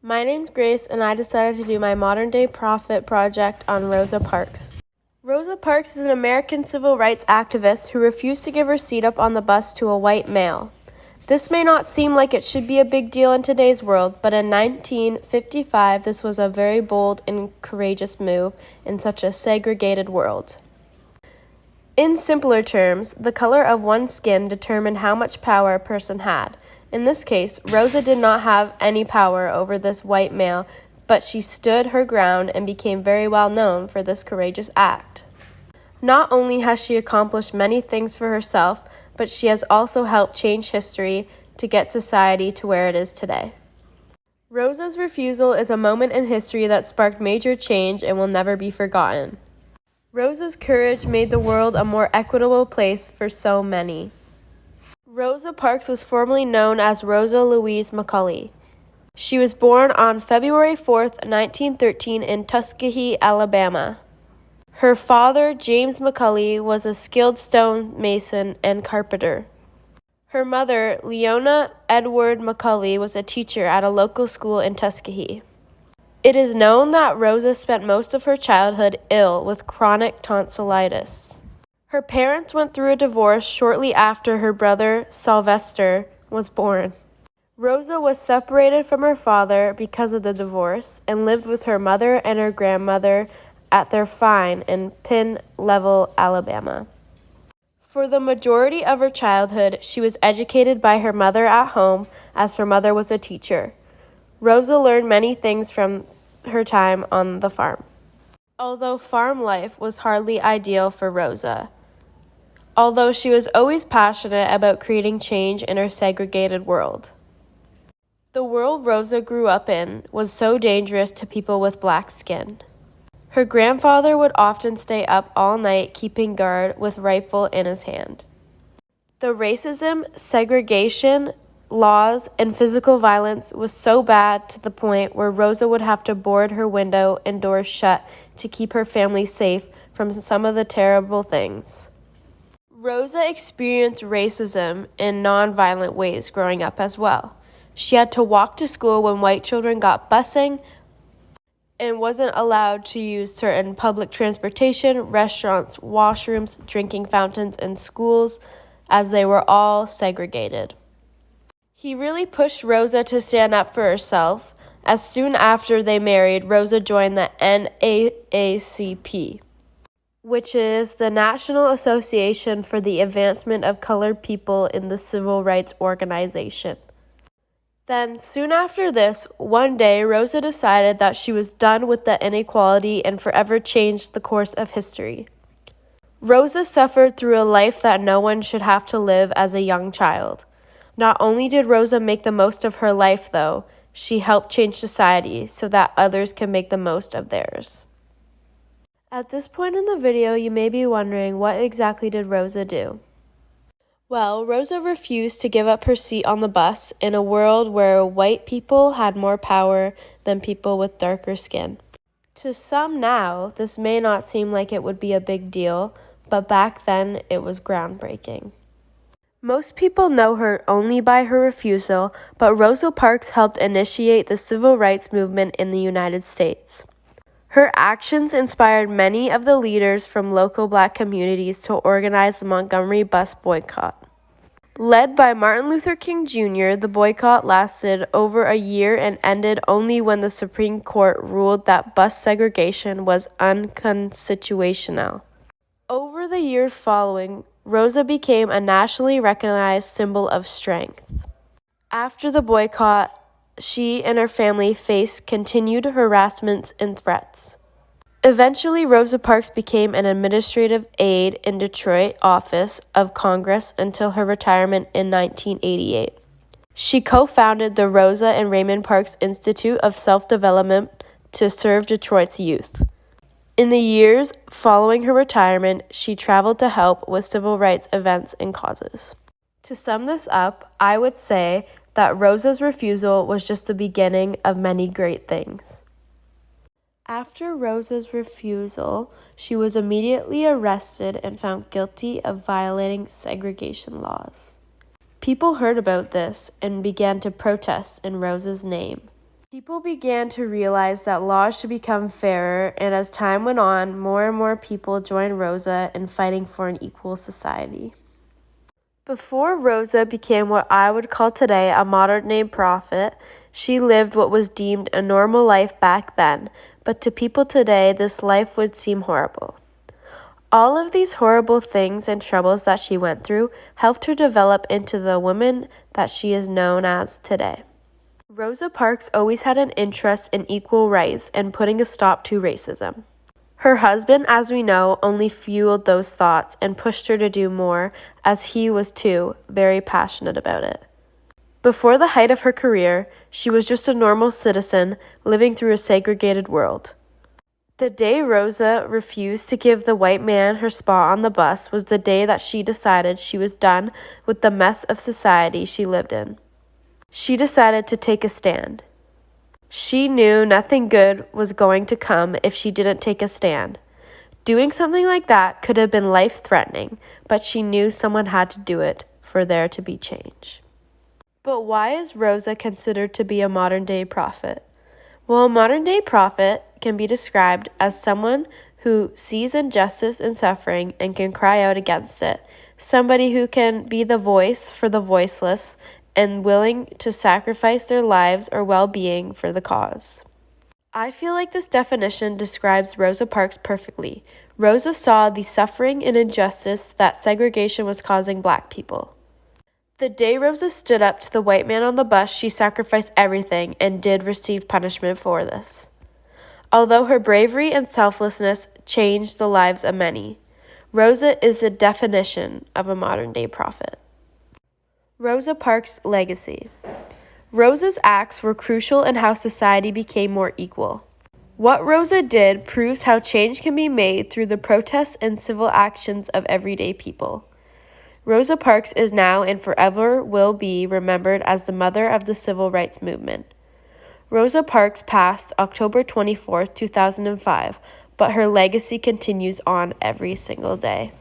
My name's Grace, and I decided to do my modern day prophet project on Rosa Parks. Rosa Parks is an American civil rights activist who refused to give her seat up on the bus to a white male. This may not seem like it should be a big deal in today's world, but in 1955, this was a very bold and courageous move in such a segregated world. In simpler terms, the color of one's skin determined how much power a person had. In this case, Rosa did not have any power over this white male, but she stood her ground and became very well known for this courageous act. Not only has she accomplished many things for herself, but she has also helped change history to get society to where it is today. Rosa's refusal is a moment in history that sparked major change and will never be forgotten. Rosa's courage made the world a more equitable place for so many. Rosa Parks was formerly known as Rosa Louise McCully. She was born on February 4th, 1913 in Tuskegee, Alabama. Her father, James McCully, was a skilled stonemason and carpenter. Her mother, Leona Edward McCully, was a teacher at a local school in Tuskegee. It is known that Rosa spent most of her childhood ill with chronic tonsillitis. Her parents went through a divorce shortly after her brother, Sylvester, was born. Rosa was separated from her father because of the divorce and lived with her mother and her grandmother at their farm in Pin Level, Alabama. For the majority of her childhood, she was educated by her mother at home, as her mother was a teacher. Rosa learned many things from her time on the farm. Although farm life was hardly ideal for Rosa, although she was always passionate about creating change in her segregated world. The world Rosa grew up in was so dangerous to people with black skin. Her grandfather would often stay up all night keeping guard with rifle in his hand. The racism, segregation, laws, and physical violence was so bad to the point where Rosa would have to board her window and doors shut to keep her family safe from some of the terrible things. Rosa experienced racism in non-violent ways growing up as well. She had to walk to school when white children got busing and wasn't allowed to use certain public transportation, restaurants, washrooms, drinking fountains, and schools, as they were all segregated. He really pushed Rosa to stand up for herself. As soon after they married, Rosa joined the NAACP, which is the National Association for the Advancement of Colored People in the Civil Rights Organization. Then, soon after this, one day, Rosa decided that she was done with the inequality and forever changed the course of history. Rosa suffered through a life that no one should have to live as a young child. Not only did Rosa make the most of her life, though, she helped change society so that others can make the most of theirs. At this point in the video, you may be wondering, what exactly did Rosa do? Well, Rosa refused to give up her seat on the bus in a world where white people had more power than people with darker skin. To some now, this may not seem like it would be a big deal, but back then it was groundbreaking. Most people know her only by her refusal, but Rosa Parks helped initiate the civil rights movement in the United States. Her actions inspired many of the leaders from local black communities to organize the Montgomery bus boycott. Led by Martin Luther King Jr., the boycott lasted over a year and ended only when the Supreme Court ruled that bus segregation was unconstitutional. Over the years following, Rosa became a nationally recognized symbol of strength. After the boycott, she and her family faced continued harassments and threats. Eventually, Rosa Parks became an administrative aide in Detroit office of Congress until her retirement in 1988. She co-founded the Rosa and Raymond Parks Institute of Self-Development to serve Detroit's youth. In the years following her retirement, she traveled to help with civil rights events and causes. To sum this up, I would say that Rosa's refusal was just the beginning of many great things. After Rosa's refusal, she was immediately arrested and found guilty of violating segregation laws. People heard about this and began to protest in Rosa's name. People began to realize that laws should become fairer, and as time went on, more and more people joined Rosa in fighting for an equal society. Before Rosa became what I would call today a modern-day prophet, she lived what was deemed a normal life back then, but to people today, this life would seem horrible. All of these horrible things and troubles that she went through helped her develop into the woman that she is known as today. Rosa Parks always had an interest in equal rights and putting a stop to racism. Her husband, as we know, only fueled those thoughts and pushed her to do more, as he was too very passionate about it. Before the height of her career, she was just a normal citizen living through a segregated world. The day Rosa refused to give the white man her spot on the bus was the day that she decided she was done with the mess of society she lived in. She decided to take a stand. She knew nothing good was going to come if she didn't take a stand. Doing something like that could have been life-threatening, but she knew someone had to do it for there to be change. But why is Rosa considered to be a modern-day prophet? Well, a modern-day prophet can be described as someone who sees injustice and suffering and can cry out against it, somebody who can be the voice for the voiceless and willing to sacrifice their lives or well-being for the cause. I feel like this definition describes Rosa Parks perfectly. Rosa saw the suffering and injustice that segregation was causing Black people. The day Rosa stood up to the white man on the bus, she sacrificed everything and did receive punishment for this. Although her bravery and selflessness changed the lives of many, Rosa is the definition of a modern-day prophet. Rosa Parks' legacy. Rosa's acts were crucial in how society became more equal. What Rosa did proves how change can be made through the protests and civil actions of everyday people. Rosa Parks is now and forever will be remembered as the mother of the civil rights movement. Rosa Parks passed October 24, 2005, but her legacy continues on every single day.